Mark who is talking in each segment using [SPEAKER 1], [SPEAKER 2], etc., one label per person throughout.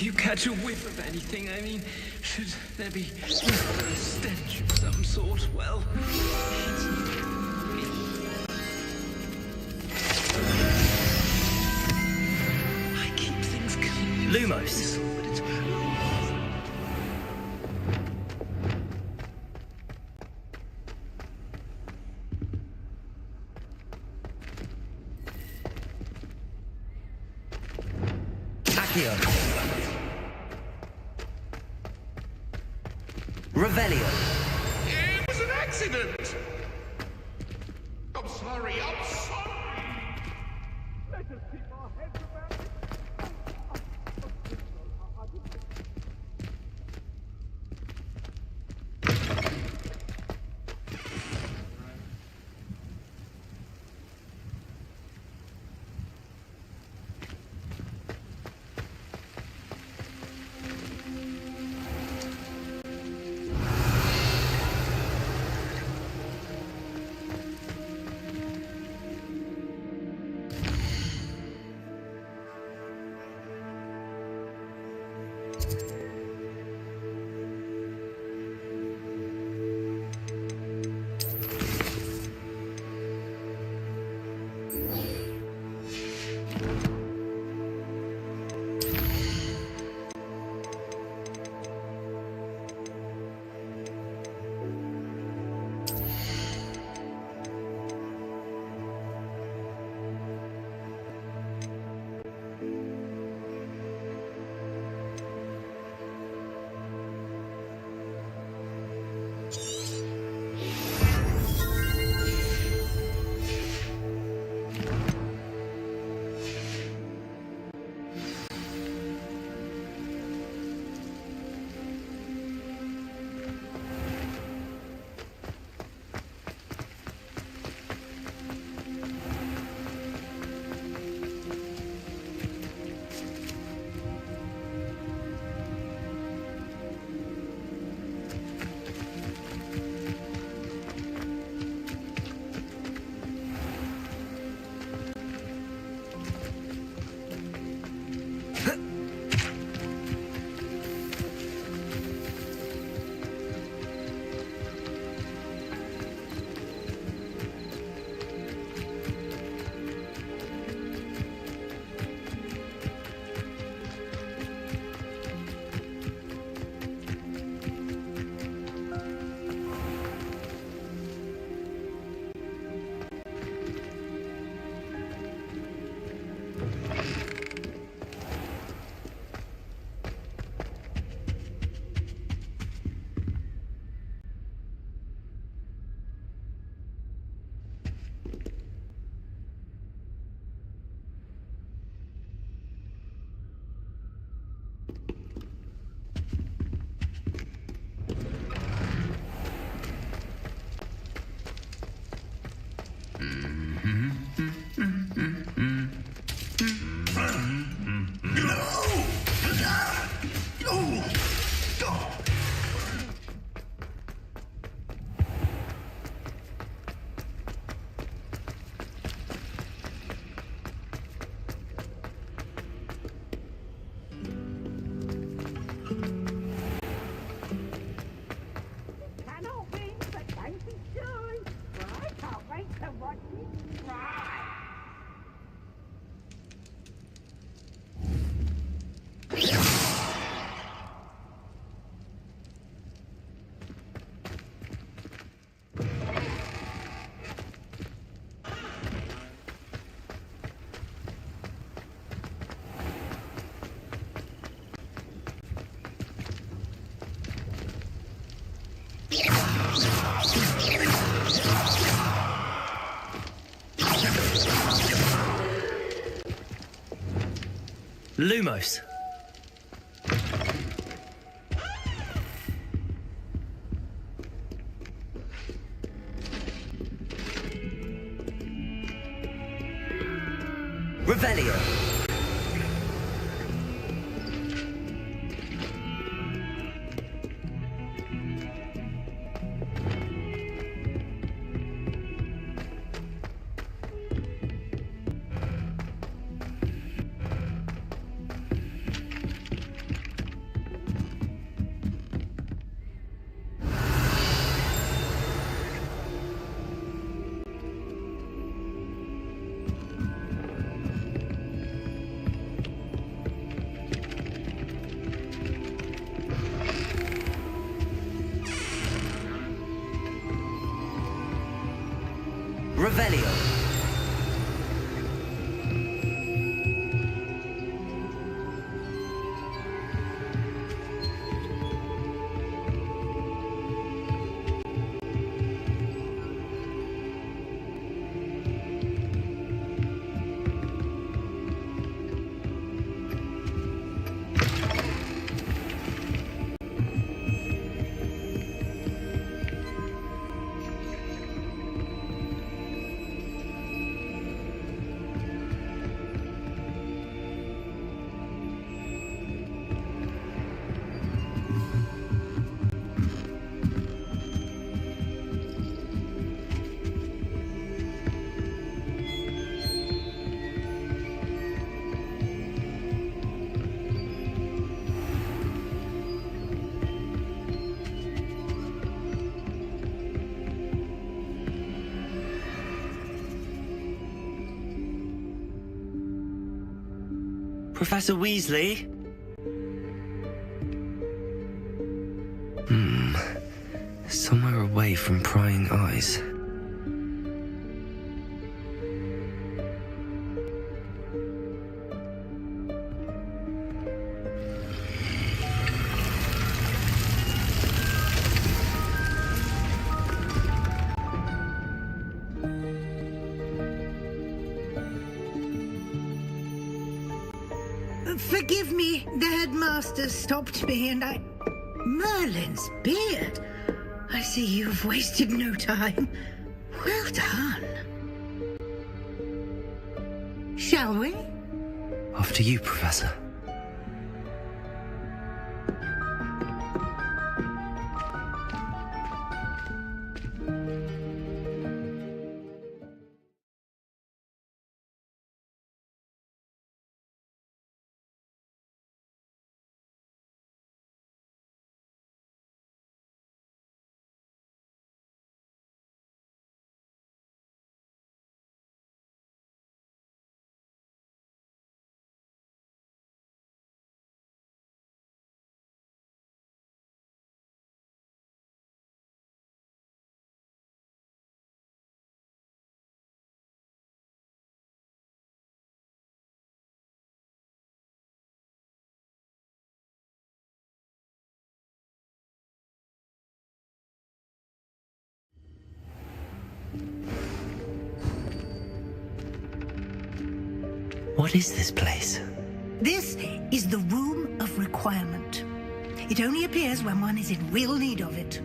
[SPEAKER 1] you catch a whiff of anything? I mean, should there be a stench of some sort? Well, I keep things clean.
[SPEAKER 2] Lumos.
[SPEAKER 1] But it's...
[SPEAKER 2] Accio. Revelio.
[SPEAKER 3] It was an accident! I'm sorry, I'm sorry! Let us keep our heads about it.
[SPEAKER 2] Lumos. Revelio. Revelio. Professor Weasley? Somewhere away from prying eyes.
[SPEAKER 4] Forgive me, the headmaster stopped me and Merlin's beard. I see you've wasted no time. Well done. Shall we?
[SPEAKER 2] After you, Professor. What is this place?
[SPEAKER 4] This is the Room of Requirement. It only appears when one is in real need of it.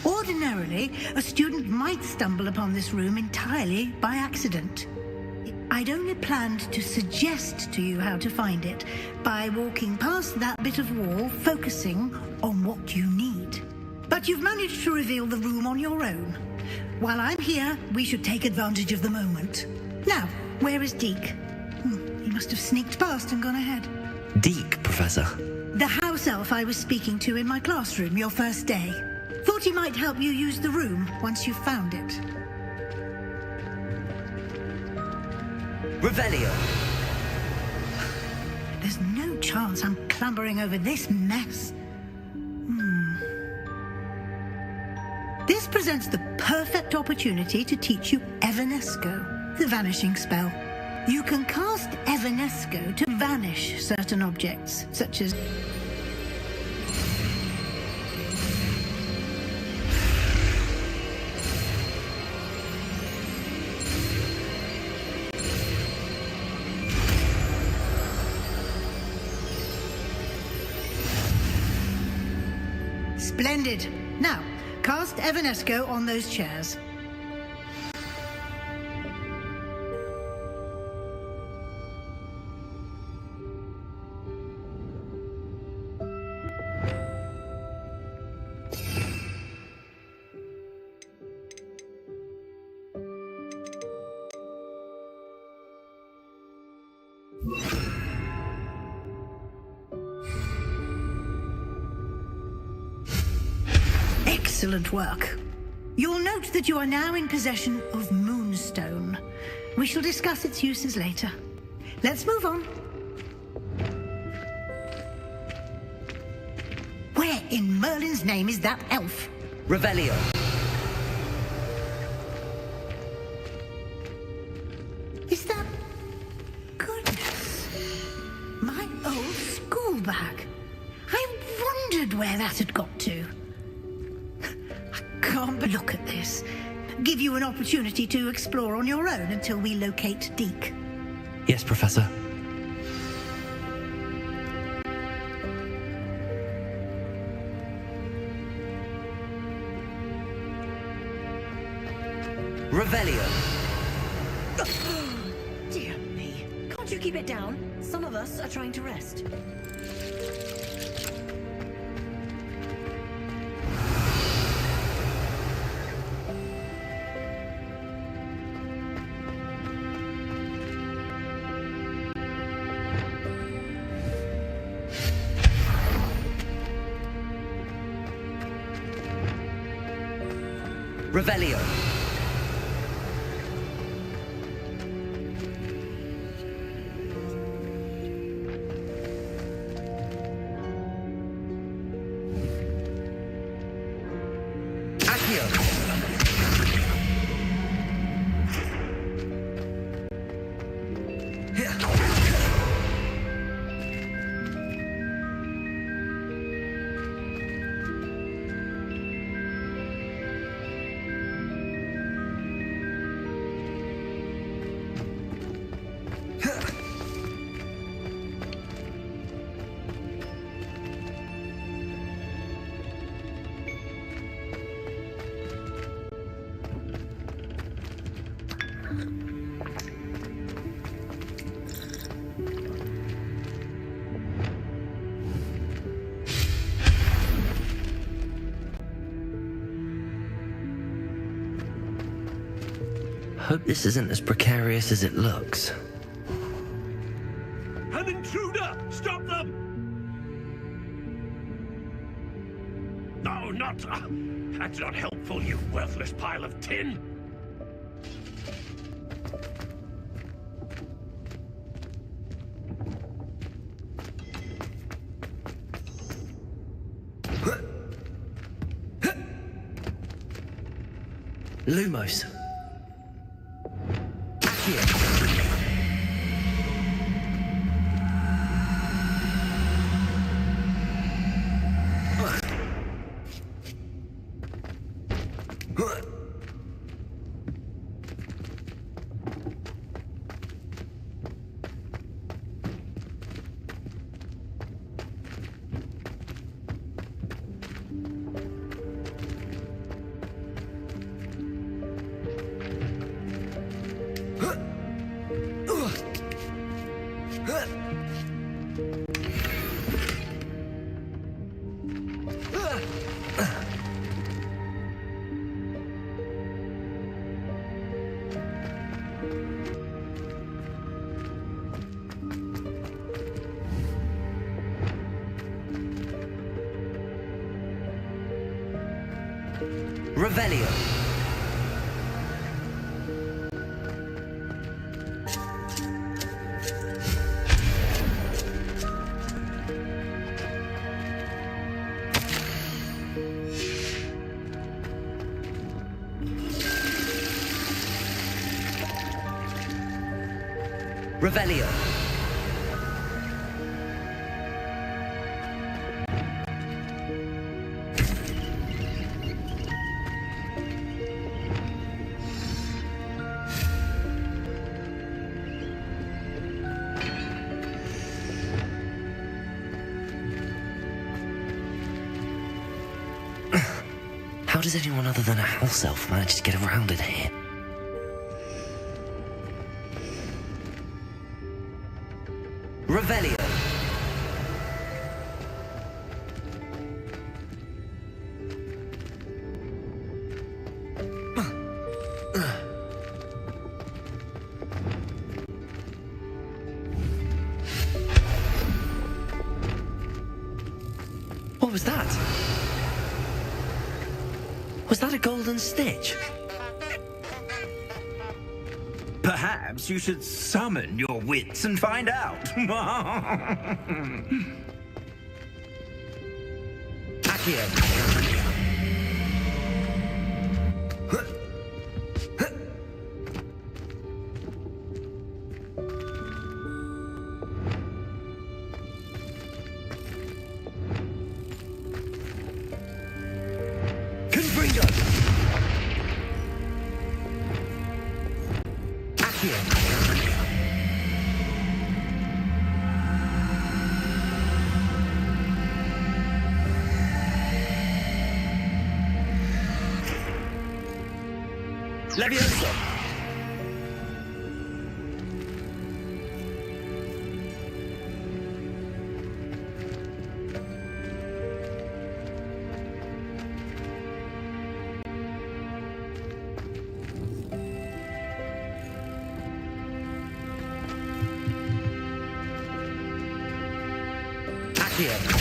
[SPEAKER 4] Ordinarily, a student might stumble upon this room entirely by accident. I'd only planned to suggest to you how to find it by walking past that bit of wall, focusing on what you need. But you've managed to reveal the room on your own. While I'm here, we should take advantage of the moment. Now, where is Deke? He must have sneaked past and gone ahead.
[SPEAKER 2] Deke, Professor.
[SPEAKER 4] The house elf I was speaking to in my classroom your first day. Thought he might help you use the room once you've found it.
[SPEAKER 2] Revelio.
[SPEAKER 4] There's no chance I'm clambering over this mess. This presents the perfect opportunity to teach you Evanesco, the vanishing spell. You can cast Evanesco to vanish certain objects, such as... Splendid. Now, cast Evanesco on those chairs. Excellent work. You'll note that you are now in possession of Moonstone. We shall discuss its uses later. Let's move on. Where in Merlin's name is that elf?
[SPEAKER 2] Revelio.
[SPEAKER 4] Is that... Goodness. My old school bag. I wondered where that had got to. I can't but look at this. Give you an opportunity to explore on your own until we locate Deke.
[SPEAKER 2] Yes, Professor. Revelio.
[SPEAKER 5] Dear me. Can't you keep it down? Some of us are trying to rest.
[SPEAKER 2] Revelio. Hope this isn't as precarious as it looks.
[SPEAKER 3] An intruder! Stop them! No, not... that's not helpful, you worthless pile of tin!
[SPEAKER 2] Lumos. Revelio. Revelio. How does anyone other than a house elf manage to get around in here? Revelio. What was that? Was that a golden stitch?
[SPEAKER 6] Perhaps you should summon your wits and find out.
[SPEAKER 2] Accio. Accio. Levioso. Accio.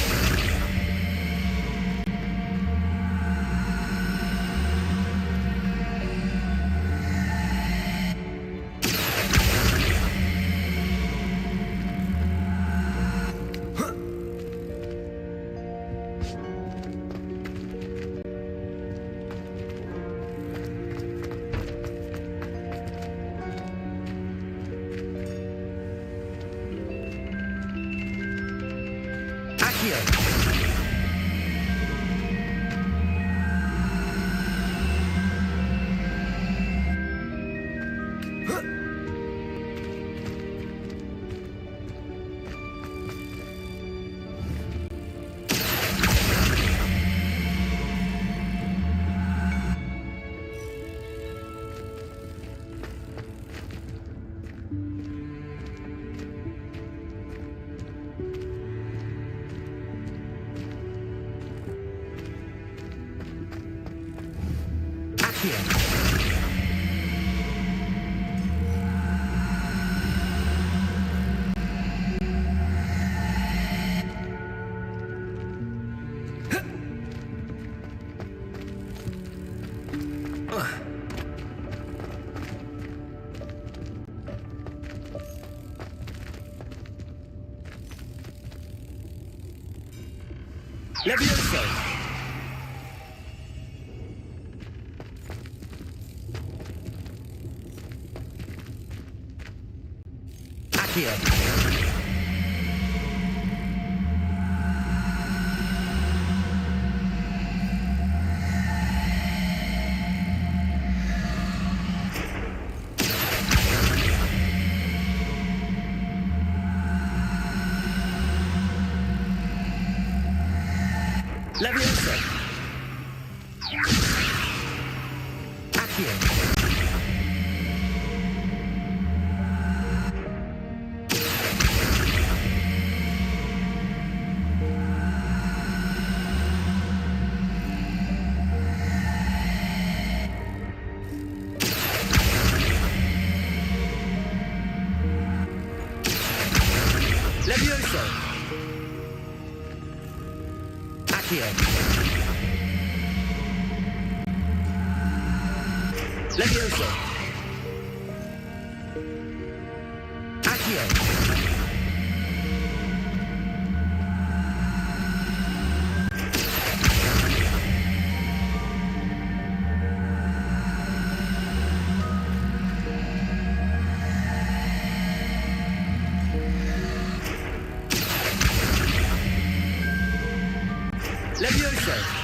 [SPEAKER 2] Levioso. Accio. Levioso. Accio. Levioso. Accio. Levioso. Accio. Levioso.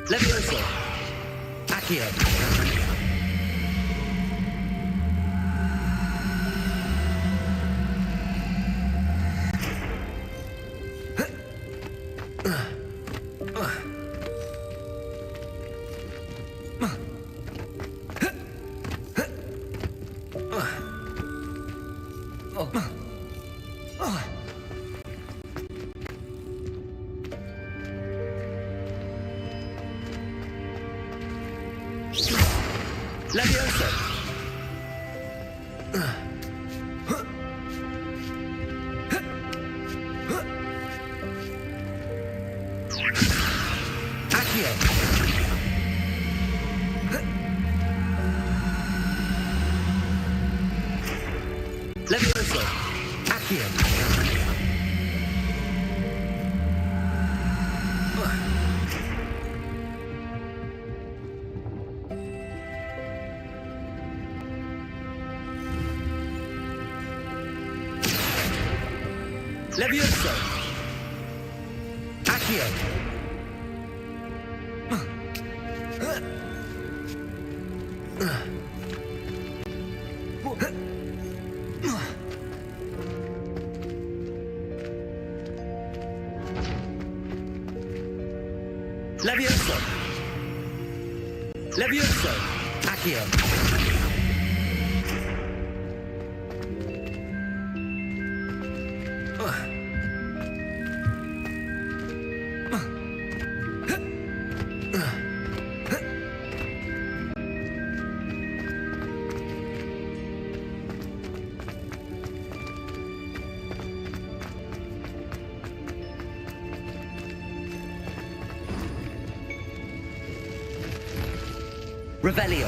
[SPEAKER 2] Levioso. Accio.
[SPEAKER 6] Levioso! Accio! Levioso! Accio! Levioso! Accio! Levioso! Levioso! Accio! Revelio!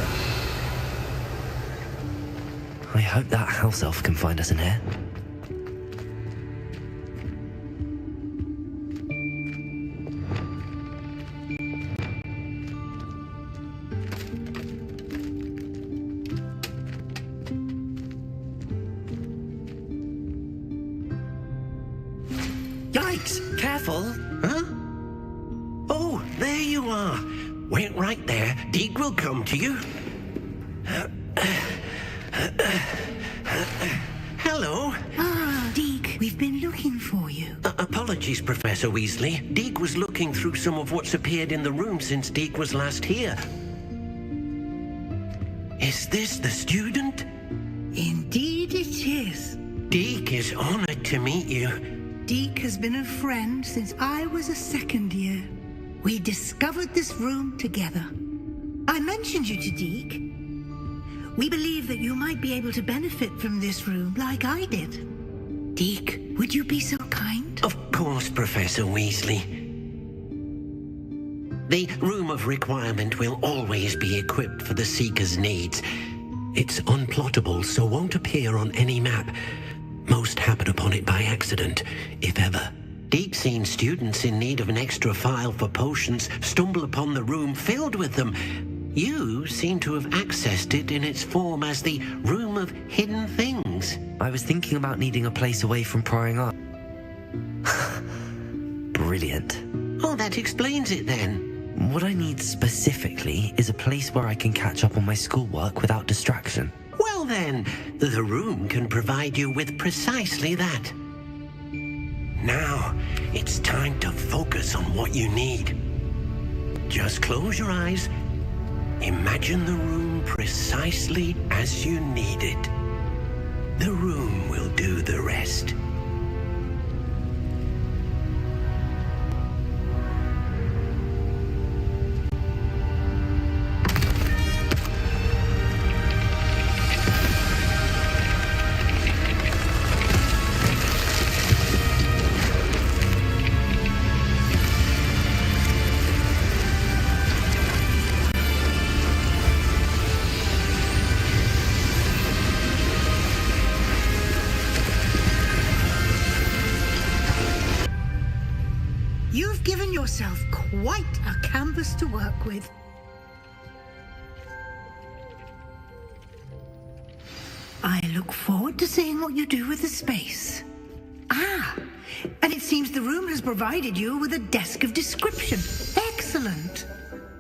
[SPEAKER 2] I hope that house elf can find us in here.
[SPEAKER 7] Yikes! Careful! Huh? Oh, there you are. Wait right there. Deke will come to you. Hello.
[SPEAKER 4] Ah, Deke, we've been looking for you.
[SPEAKER 7] Apologies, Professor Weasley. Deke was looking through some of what's appeared in the room since Deke was last here. Is this the student?
[SPEAKER 4] Indeed it is.
[SPEAKER 7] Deke is honored to meet you.
[SPEAKER 4] Deke has been a friend since I was a second year. We discovered this room together. I mentioned you to Deke. We believe that you might be able to benefit from this room like I did. Deke, would you be so kind?
[SPEAKER 7] Of course, Professor Weasley. The Room of Requirement will always be equipped for the Seeker's needs. It's unplottable, so won't appear on any map. Most happen upon it by accident, if ever. Deke's seen students in need of an extra file for potions stumble upon the room filled with them. You seem to have accessed it in its form as the Room of Hidden Things.
[SPEAKER 2] I was thinking about needing a place away from prying eyes. Brilliant.
[SPEAKER 7] Oh, that explains it then.
[SPEAKER 2] What I need specifically is a place where I can catch up on my schoolwork without distraction.
[SPEAKER 7] Well then, the room can provide you with precisely that. Now, it's time to focus on what you need. Just close your eyes. Imagine the room precisely as you need it. The room will do the rest.
[SPEAKER 4] You've given yourself quite a canvas to work with. I look forward to seeing what you do with the space. Ah, and it seems the room has provided you with a desk of description. Excellent.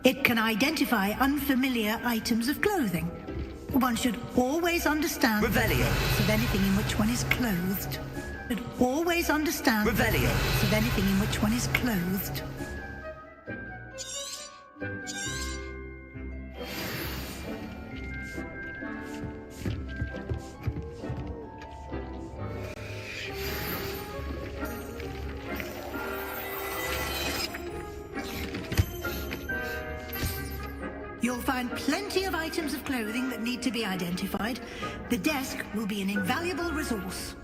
[SPEAKER 4] It can identify unfamiliar items of clothing. One should always understand
[SPEAKER 6] Revelio.
[SPEAKER 4] of anything in which one is clothed. Should always understand
[SPEAKER 6] Revelio.
[SPEAKER 4] of anything in which one is clothed. You'll find plenty of items of clothing that need to be identified. The desk will be an invaluable resource.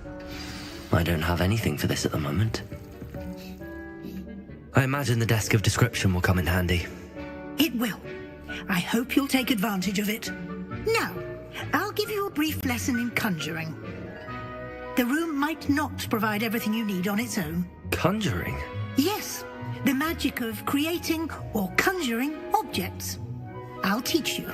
[SPEAKER 2] I don't have anything for this at the moment. I imagine the desk of description will come in handy.
[SPEAKER 4] It will. I hope you'll take advantage of it. Now, I'll give you a brief lesson in conjuring. The room might not provide everything you need on its own.
[SPEAKER 2] Conjuring?
[SPEAKER 4] Yes, the magic of creating or conjuring objects. I'll teach you.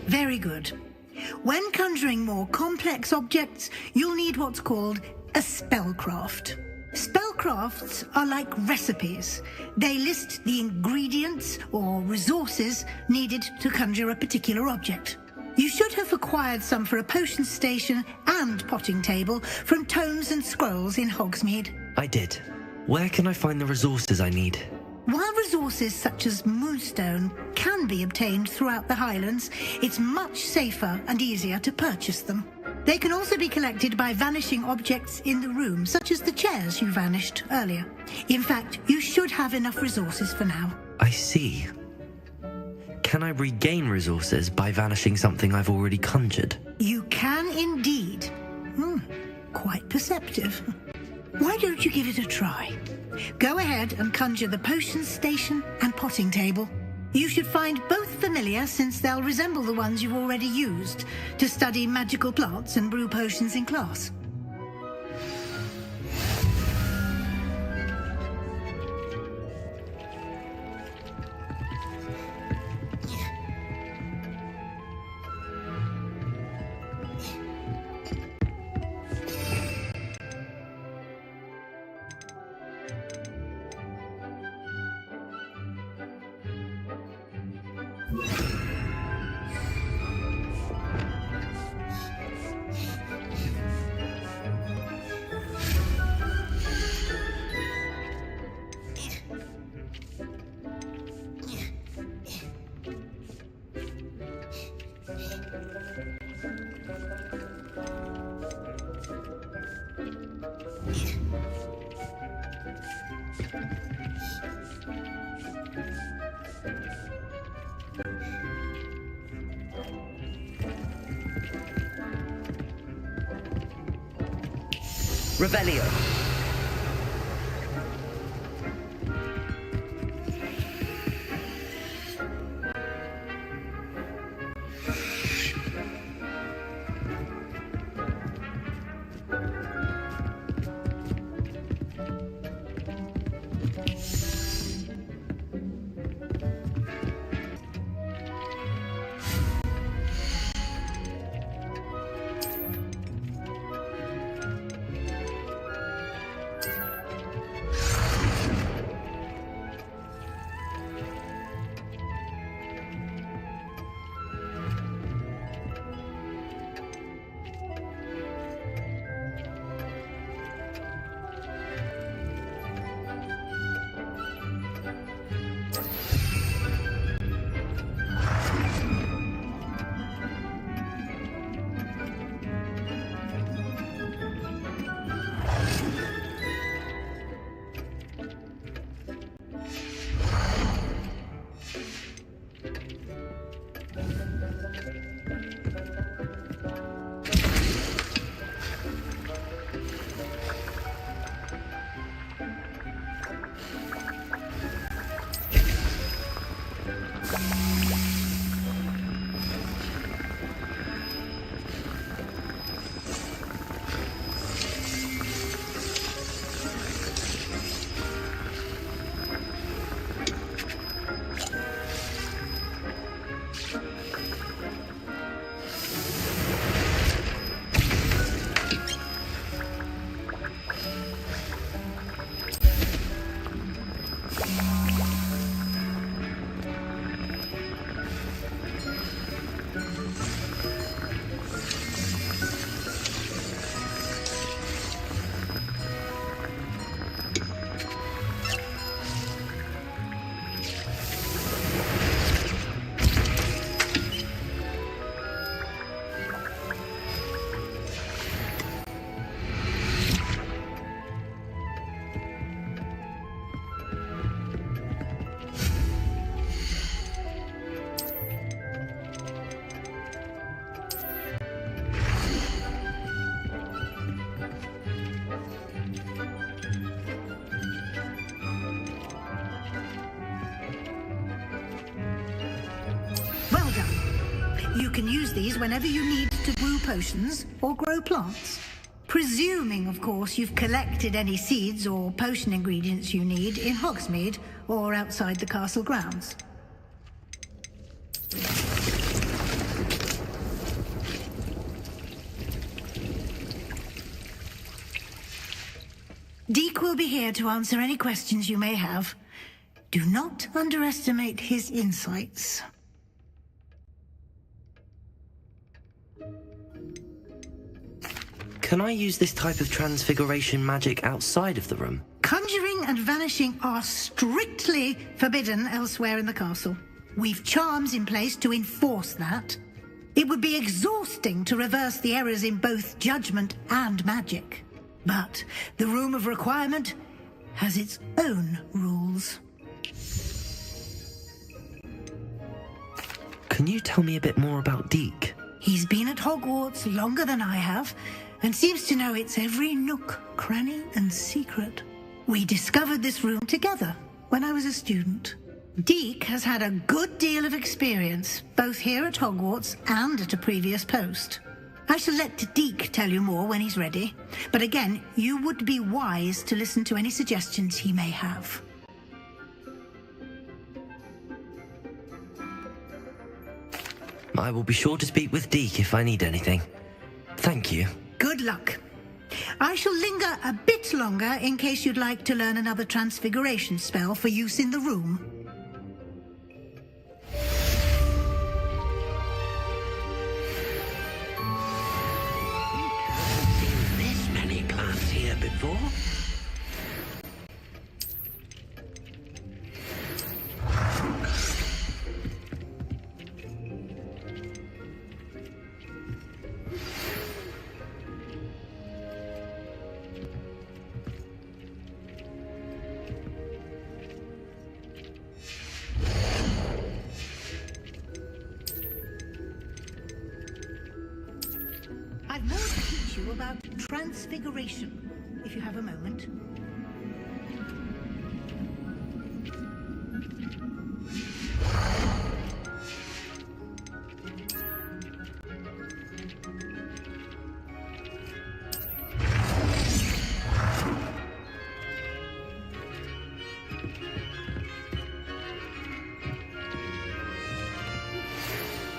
[SPEAKER 4] Very good. When conjuring more complex objects, you'll need what's called a spellcraft. Spellcrafts are like recipes. They list the ingredients or resources needed to conjure a particular object. You should have acquired some for a potion station and potting table from tomes and scrolls in Hogsmeade.
[SPEAKER 2] I did. Where can I find the resources I need?
[SPEAKER 4] While resources such as moonstone can be obtained throughout the Highlands, it's much safer and easier to purchase them. They can also be collected by vanishing objects in the room, such as the chairs you vanished earlier. In fact, you should have enough resources for now.
[SPEAKER 2] I see. Can I regain resources by vanishing something I've already conjured?
[SPEAKER 4] You can indeed. Quite perceptive. Why don't you give it a try? Go ahead and conjure the potion station and potting table. You should find both familiar, since they'll resemble the ones you've already used to study magical plants and brew potions in class.
[SPEAKER 2] Revelio.
[SPEAKER 4] You can use these whenever you need to brew potions or grow plants. Presuming, of course, you've collected any seeds or potion ingredients you need in Hogsmeade or outside the castle grounds. Deek will be here to answer any questions you may have. Do not underestimate his insights.
[SPEAKER 2] Can I use this type of transfiguration magic outside of the room?
[SPEAKER 4] Conjuring and vanishing are strictly forbidden elsewhere in the castle. We've charms in place to enforce that. It would be exhausting to reverse the errors in both judgment and magic. But the Room of Requirement has its own rules.
[SPEAKER 2] Can you tell me a bit more about Deek?
[SPEAKER 4] He's been at Hogwarts longer than I have, and seems to know its every nook, cranny, and secret. We discovered this room together when I was a student. Deek has had a good deal of experience, both here at Hogwarts and at a previous post. I shall let Deek tell you more when he's ready, but again, you would be wise to listen to any suggestions he may have.
[SPEAKER 2] I will be sure to speak with Deek if I need anything. Thank you.
[SPEAKER 4] Good luck. I shall linger a bit longer in case you'd like to learn another transfiguration spell for use in the room.
[SPEAKER 7] Seen this many plants here before?
[SPEAKER 4] I've more to teach you about transfiguration, if you have a moment.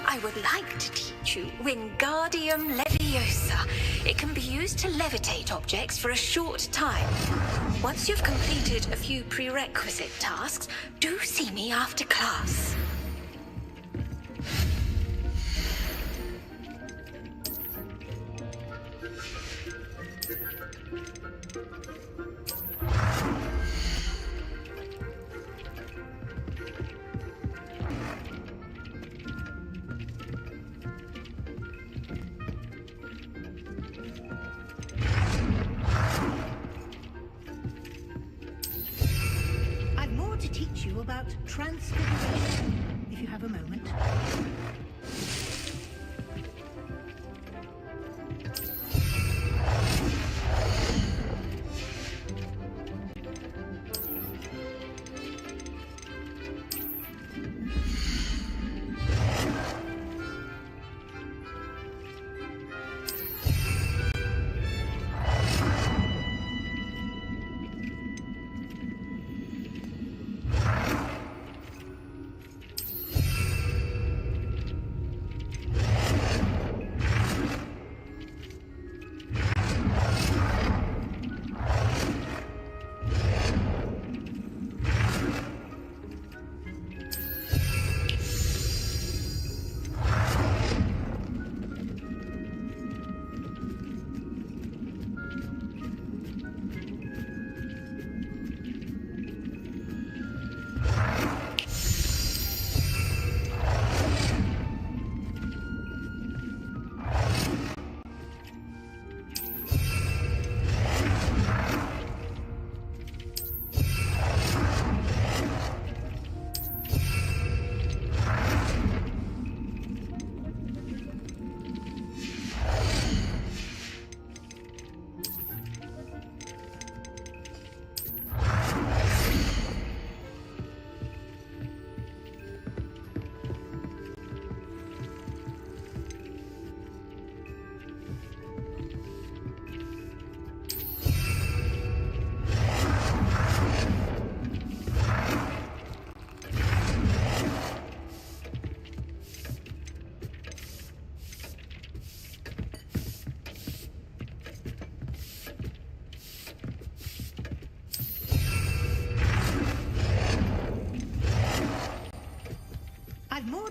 [SPEAKER 8] I would like to teach you Wingardium Leviosa. It can be used to levitate objects for a short time. Once you've completed a few prerequisite tasks, do see me after class.
[SPEAKER 4] I've more to teach you about transfiguration, if you have a moment.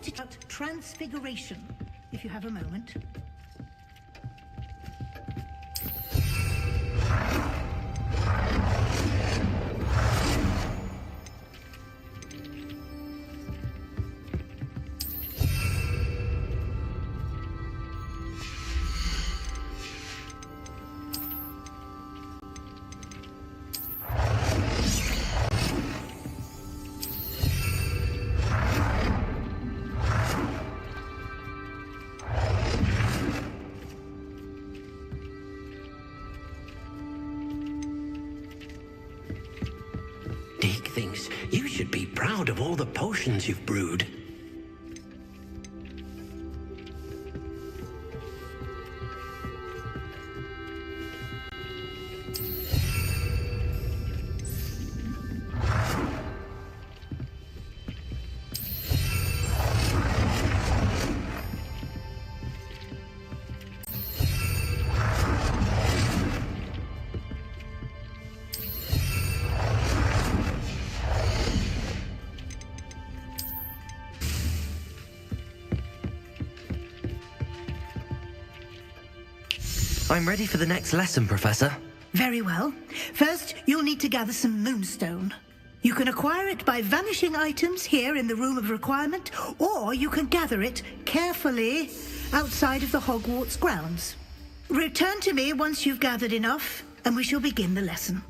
[SPEAKER 4] to talk about transfiguration, if you have a moment.
[SPEAKER 7] Deke thinks you should be proud of all the potions you've brewed.
[SPEAKER 2] I'm ready for the next lesson, Professor.
[SPEAKER 4] Very well. First, you'll need to gather some moonstone. You can acquire it by vanishing items here in the Room of Requirement, or you can gather it carefully outside of the Hogwarts grounds. Return to me once you've gathered enough, and we shall begin the lesson.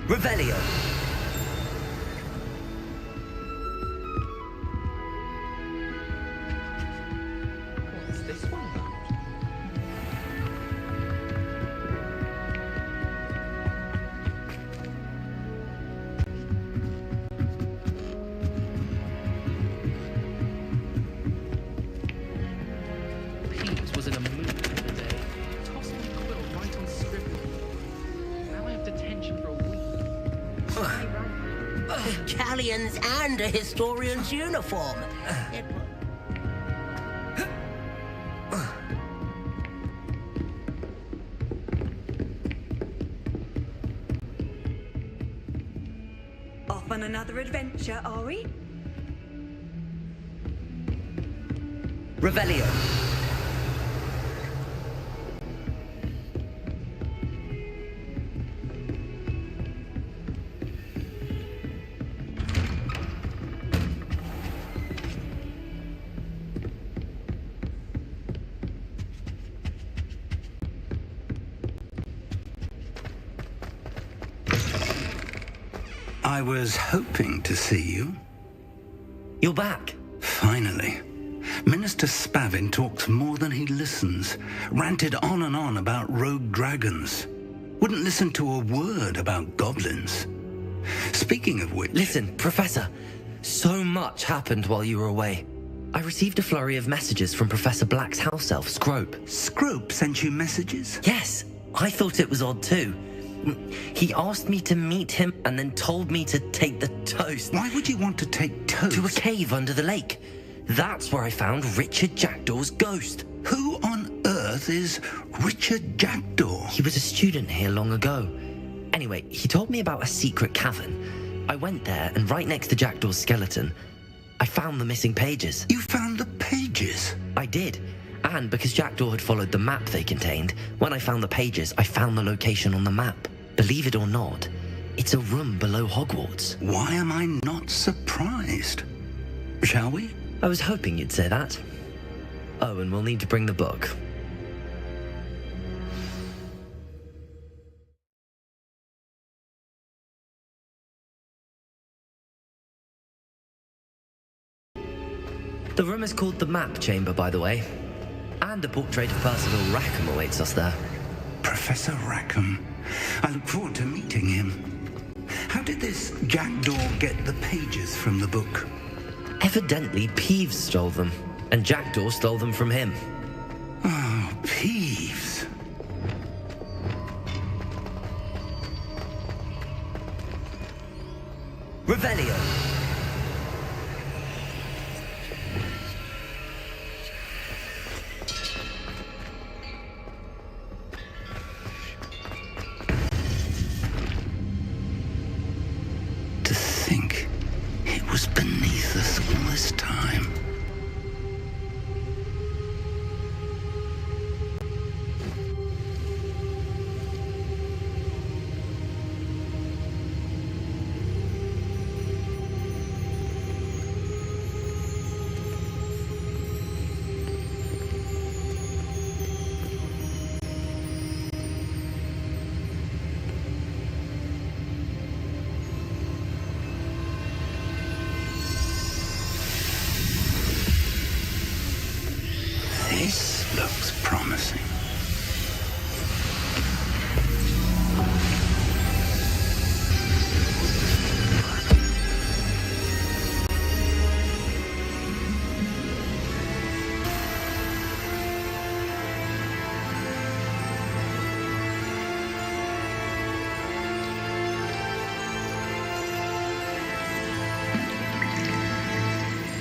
[SPEAKER 2] Revelio.
[SPEAKER 1] What's this one about? Pete was in a mood today. Tossed me quill right on scribble. Now I have detention for a week.
[SPEAKER 9] Galleons and a historian's uniform.
[SPEAKER 5] Off on another adventure, are we?
[SPEAKER 2] Revelio.
[SPEAKER 6] I was hoping to see you.
[SPEAKER 2] You're back.
[SPEAKER 6] Finally. Minister Spavin talks more than he listens. Ranted on and on about rogue dragons. Wouldn't listen to a word about goblins. Speaking of which...
[SPEAKER 2] Listen, Professor. So much happened while you were away. I received a flurry of messages from Professor Black's house elf, Scrope.
[SPEAKER 6] Scrope sent you messages?
[SPEAKER 2] Yes. I thought it was odd too. He asked me to meet him and then told me to take the toast.
[SPEAKER 6] Why would you want to take toast?
[SPEAKER 2] To a cave under the lake. That's where I found Richard Jackdaw's ghost.
[SPEAKER 6] Who on earth is Richard Jackdaw?
[SPEAKER 2] He was a student here long ago. Anyway, he told me about a secret cavern. I went there, and right next to Jackdaw's skeleton, I found the missing pages.
[SPEAKER 6] You found the pages?
[SPEAKER 2] I did. And because Jackdaw had followed the map they contained, when I found the pages, I found the location on the map. Believe it or not, it's a room below Hogwarts.
[SPEAKER 6] Why am I not surprised? Shall we?
[SPEAKER 2] I was hoping you'd say that. Oh, and we'll need to bring the book. The room is called the Map Chamber, by the way. And a portrait of Percival Rackham awaits us there.
[SPEAKER 6] Professor Rackham. I look forward to meeting him. How did this Jackdaw get the pages from the book?
[SPEAKER 2] Evidently, Peeves stole them, and Jackdaw stole them from him.
[SPEAKER 6] Oh, Peeves.
[SPEAKER 2] Revelio.
[SPEAKER 6] To think it was beneath us all this time. This looks promising.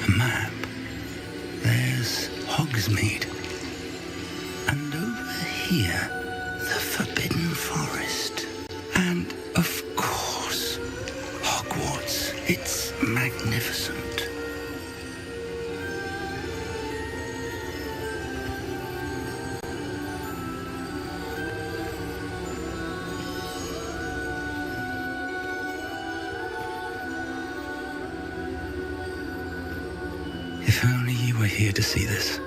[SPEAKER 6] A map. There's Hogsmeade. And over here, the Forbidden Forest. And, of course, Hogwarts. It's magnificent. If only you were here to see this.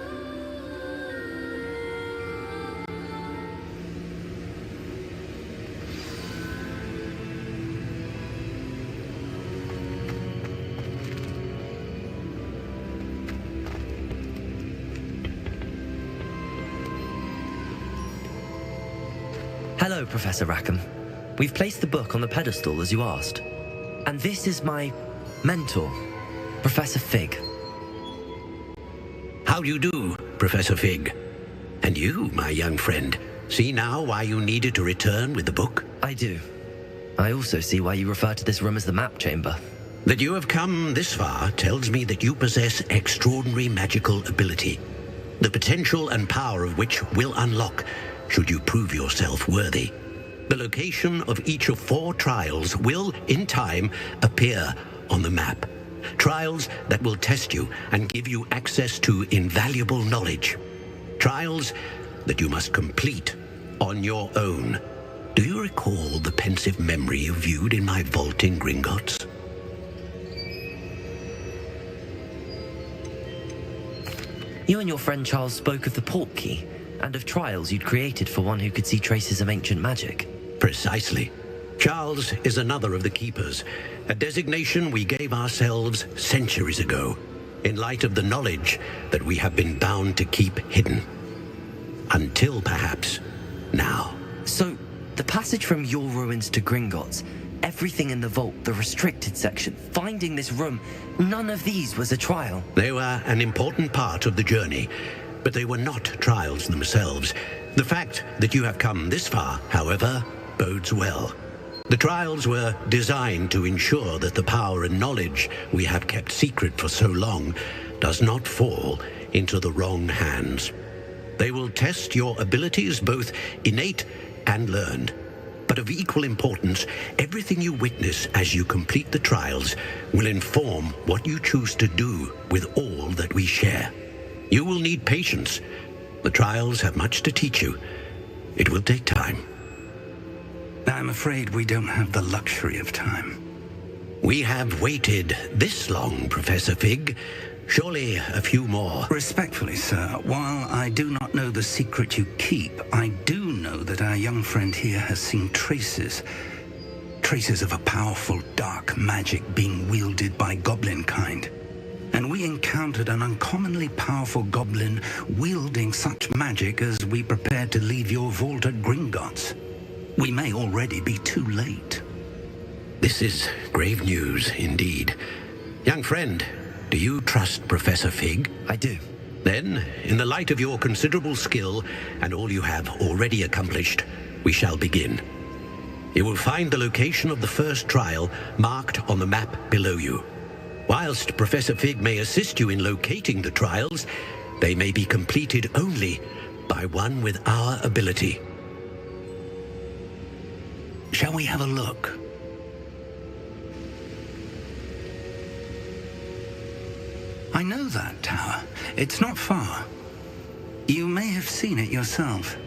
[SPEAKER 2] Hello, Professor Rackham. We've placed the book on the pedestal as you asked. And this is my mentor, Professor Fig.
[SPEAKER 7] How do you do, Professor Fig? And you, my young friend, see now why you needed to return with the book?
[SPEAKER 2] I do. I also see why you refer to this room as the Map Chamber.
[SPEAKER 7] That you have come this far tells me that you possess extraordinary magical ability, the potential and power of which will unlock should you prove yourself worthy. The location of each of 4 trials will, in time, appear on the map. Trials that will test you and give you access to invaluable knowledge. Trials that you must complete on your own. Do you recall the pensive memory you viewed in my vault in Gringotts?
[SPEAKER 2] You and your friend Charles spoke of the Portkey and of trials you'd created for one who could see traces of ancient magic.
[SPEAKER 7] Precisely. Charles is another of the Keepers, a designation we gave ourselves centuries ago, in light of the knowledge that we have been bound to keep hidden. Until perhaps now.
[SPEAKER 2] So, the passage from your ruins to Gringotts, everything in the vault, the restricted section, finding this room, none of these was a trial.
[SPEAKER 7] They were an important part of the journey, but they were not trials themselves. The fact that you have come this far, however, bodes well. The trials were designed to ensure that the power and knowledge we have kept secret for so long does not fall into the wrong hands. They will test your abilities, both innate and learned. But of equal importance, everything you witness as you complete the trials will inform what you choose to do with all that we share. You will need patience. The trials have much to teach you. It will take time.
[SPEAKER 6] I'm afraid we don't have the luxury of time.
[SPEAKER 7] We have waited this long, Professor Fig. Surely a few more.
[SPEAKER 6] Respectfully, sir, while I do not know the secret you keep, I do know that our young friend here has seen traces of a powerful dark magic being wielded by goblin kind. And we encountered an uncommonly powerful goblin wielding such magic as we prepared to leave your vault at Gringotts. We may already be too late.
[SPEAKER 7] This is grave news indeed. Young friend, do you trust Professor Fig?
[SPEAKER 2] I do.
[SPEAKER 7] Then, in the light of your considerable skill and all you have already accomplished, we shall begin. You will find the location of the first trial marked on the map below you. Whilst Professor Fig may assist you in locating the trials, they may be completed only by one with our ability.
[SPEAKER 6] Shall we have a look? I know that tower. It's not far. You may have seen it yourself.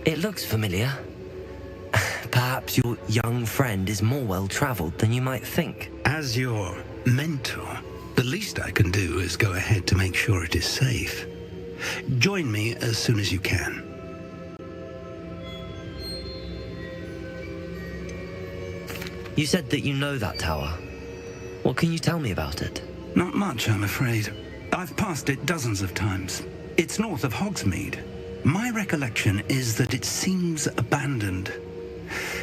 [SPEAKER 2] It looks familiar. Perhaps your young friend is more well-traveled than you might think.
[SPEAKER 6] As your mentor, the least I can do is go ahead to make sure it is safe. Join me as soon as you can.
[SPEAKER 2] You said that you know that tower. What can you tell me about it?
[SPEAKER 6] Not much, I'm afraid. I've passed it dozens of times. It's north of Hogsmeade. My recollection is that it seems abandoned.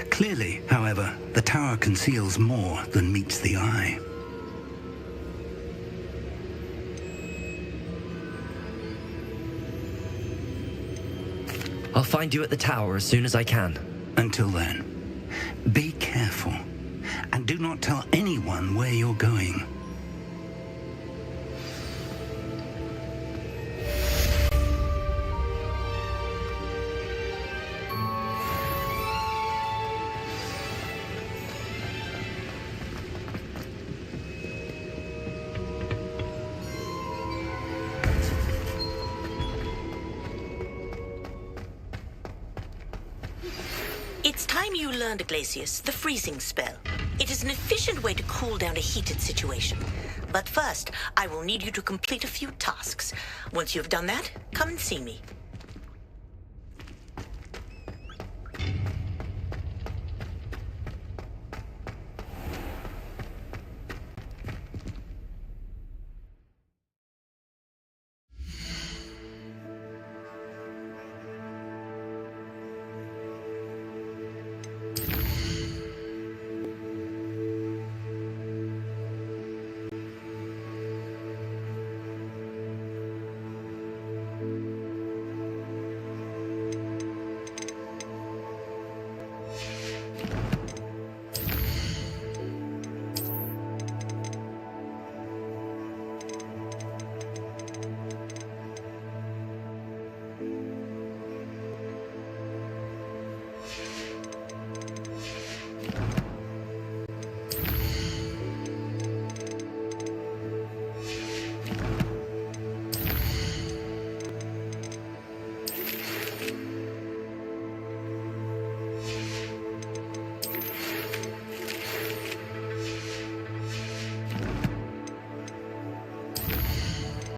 [SPEAKER 6] Clearly, however, the tower conceals more than meets the eye.
[SPEAKER 2] I'll find you at the tower as soon as I can.
[SPEAKER 6] Until then, be careful, and do not tell anyone where you're going.
[SPEAKER 9] It's time you learned, Glacius, the freezing spell. It is an efficient way to cool down a heated situation. But first, I will need you to complete a few tasks. Once you've done that, come and see me.